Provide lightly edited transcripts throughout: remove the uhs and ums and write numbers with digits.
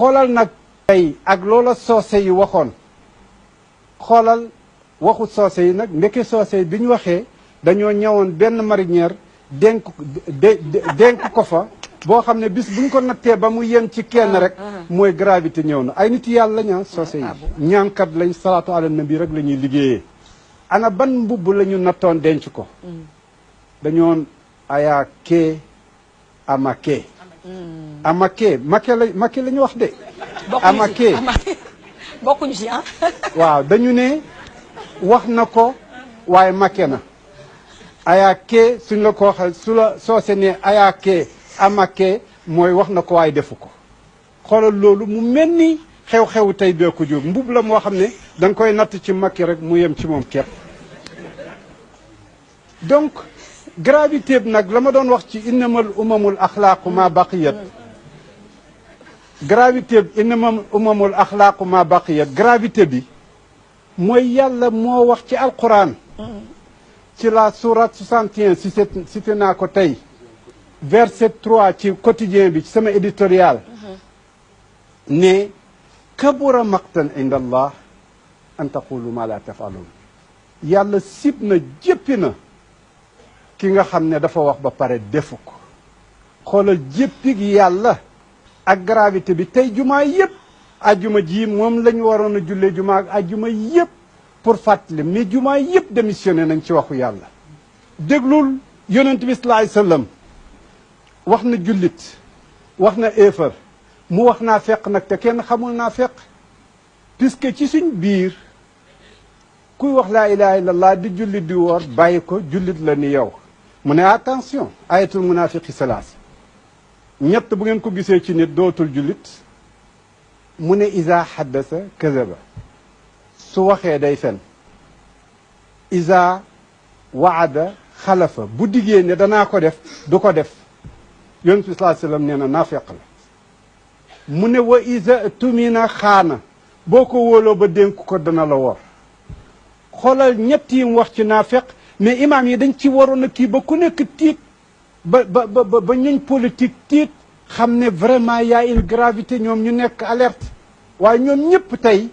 xoolal nag tey ak loola soose yi waxoon xoolal waxu soose yi nag ndeke soose yi bi ñu waxee dañoo ñëwoon benn marinière dénk ko fa boo xam ne bis buñ ko nattee ba mu yem ci kenn rek mooy gravité ñëw na ay nit yàlla ñaan soose yi ñaankat lañ salaatu ala nabi rek la ñuy liggéeyee ana ban mbubb la ñu nattoon denc ko dañoon aya kee amake amake make la ñu wax de amake bokkuñu si ah waaw dañu ne wax na ko waaye make na aya kee suñ la ko waxee su la soose ne aya kee amake mooy wax na ko waaye defu ko xoolal loolu mu mel ni xew-xewu tey bee ko jóg mbub la moo xam ne da nga koy natt ci makki rek mu yem ci moom képp donc gravité bi nag la ma doon wax ci innamal umamul axlaaqu ma baqiyat gravité bi innamal umamul axlaaqu ma baqiyat gravité bi mooy yàlla moo wax ci alquran ci la sourate 61 cité naa ko tey verset 3 ci quotidien bi ci sama éditorial ne kabura maqtan inda allah an taqulu ma la tafalun yàlla sib na jéppi na ki nga xam ne dafa wax ba pare defu ko xoolal jéppi gi yàlla ak gravité bi tey jumaa yëpp ajjuma ji moom la ñu waroon a jullee jumaa ak ajjuma yëpp pour fàttali mais jumaa yëpp démissionné nañ ci waxu yàlla déglul yonent bi sallallahu alayhi wasallam wax na jullit wax na éefar mu wax naa feq nag te kenn xamul naa feq puisque ci suñ biir kuy wax laa ilaha illallah di jullit di woor bàyyi ko jullit la ni yow mu ne attention ayatul munafiqi salaas ñett bu ngeen ko gisee ci nit dootul jullit mu ne isa haddasa kazaba su waxee day fen isa waada xalafa bu diggee ne danaa ko def du ko def yonent bi sallallahu alayhi wasallam nee na naafeq la mu ne wa isa tumina xaana boo ko wóoloo ba dénk ko dana la wor xoolal ñett yi mu wax ci naafeq mais imam yi dañ ci waroon a kii ba ku nekk tiit ba ñuñ politique tiit xam ne vraiment y a une gravité ñoom ñu nekk alerte waaye ñoom ñëpp tey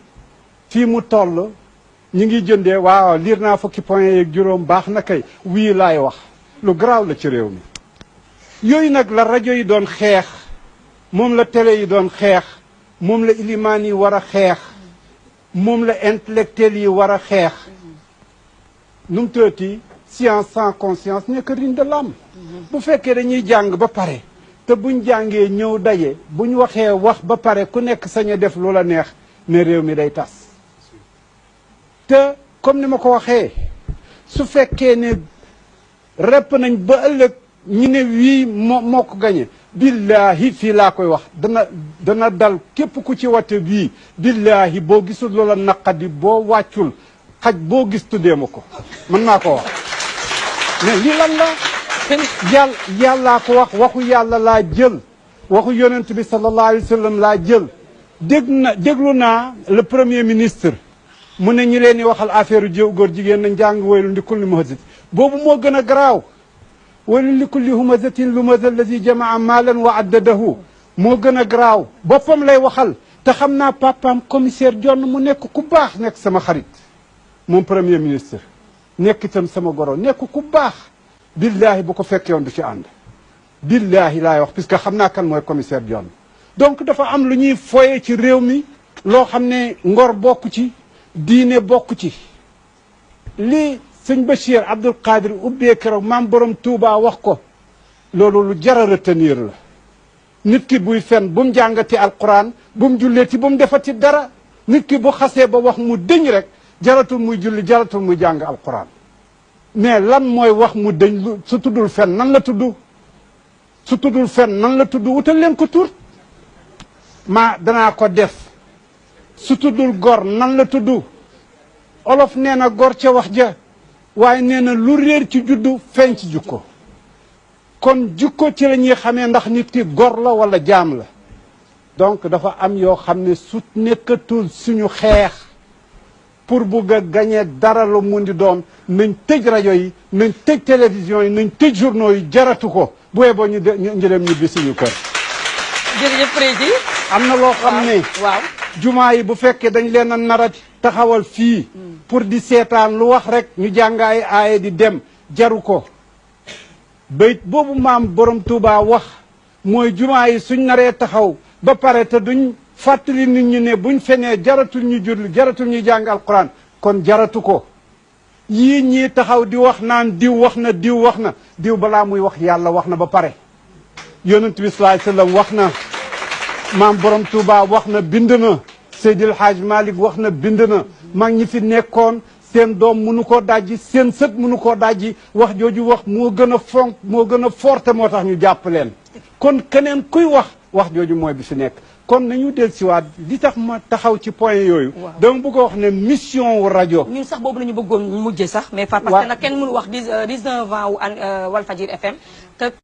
fii mu toll ñu ngi jëndee waaw liir naa fukki point yeeg juróom baax na kay wii laay wax lu garaaw la ci réew mi yooyu nag la rajo yi doon xeex moom la télé yi doon xeex moom la ilimaan yi war a xeex moom la intellectuel yi war a xeex nu mu tëddee science sans conscience n'est que ruine de l'âme bu fekkee dañuy jàng ba pare te buñ jàngee ñëw daje buñ waxee wax ba pare ku nekk sañ a def lu la neex ne réew mi day tas te comme ni ma ko waxee su fekkee ne repp nañ ba ëllëg ñu ne wii moo ko gañe billahi fii laa koy wax dana dal képp ku ci wate bii billahi boo gisul loola naqadi boo wàccul xaj boo gis tuddee ma ko mën naa ko wax mais lii lan la yàllaa ko wax waxu yàlla laa jël waxu yonent bi sallallahu alayhi wa sallam laa jël déglu naa le premier ministre mu ne ñi leen di waxal affaire jëw góor jigéen na njàng waylu ndi kulli muhazit boobu moo gën a garaaw waylu li kulli humazatin lumaza allazi jamaa maalan wa addadahu moo gën a garaaw boppam lay waxal te xam naa papaam commissaire John mu nekk ku baax nekk sama xarit moom premier ministre nekk itam sama goro nekk ku baax billahi bu ko fekkee woon du ci ànd billahi laay wax puisque xam naa kan mooy commissaire John donc dafa am lu ñuy foye ci réew mi loo xam ne ngor bokk ci diine bokk ci lii sëñ Bachir Abdoul Qadir ubbee keroog maam borom Touba wax ko loolu lu jar a retenir la nit ki buy fen bu mu jàngati alquran bu mu julleeti bu mu defati dara nit ki bu xasee ba wax mu dëñ rek jaratul muy julli jaratul muy jàng alquran mais lan mooy wax mu dëñ su tuddul fen nan la tudd su tuddul fen nan la tudd wutal leen ko tur danaa ko def su tuddul gor nan la tudd olof nee na gor ca wax ja waaye nee na lu réer ci juddu feeñ ci jukko kon jukko ci la ñuy xamee ndax nit ki gor la wala jaam la donc dafa am yoo xam ne su nekkatul suñu xeex pour bugg a gañee dara lu mun di doon nañ tëj rajo yi nañ tëj télévision yi nañ tëj journaux yi jaratu ko bu yeboo ñu dem ñibbi suñu kër jërëjëf président. am na loo xam ne. waaw jumaa yi bu fekkee dañ leen a nar a taxawal fii. pour di seetaan lu wax rek ñu jàngaay aaye di dem jaru ko. bayit boobu maam borom Touba wax mooy jumaa yi suñ naree taxaw ba pare te duñ fàttali nit ñi ne buñ fenee jaratul ñu julli jaratul ñu jàng alquran kon jaratu ko. yii ñii taxaw di wax naan diw wax na diw balaa muy wax yàlla wax na ba pare. yonent bi sallallahu alayhi wasallam wax na maam borom Touba wax na bind na Seydil Hadj Malick wax na bind na mag ñi fi nekkoon seen doom mënu koo dajji seen sët mënu koo dajji wax jooju wax moo gën a fonk moo gën a forte moo tax ñu jàpp leen kon keneen kuy wax jooju mooy bi fi nekk kon nañu del siwaat li tax ma taxaw ci point yooyu dama bëgg a wax ne mission wu rajo ñun sax boobu la ñu bëggoon mujjee sax mais parce que nag kenn mënu wax 19 ans wu Walfadjri FM te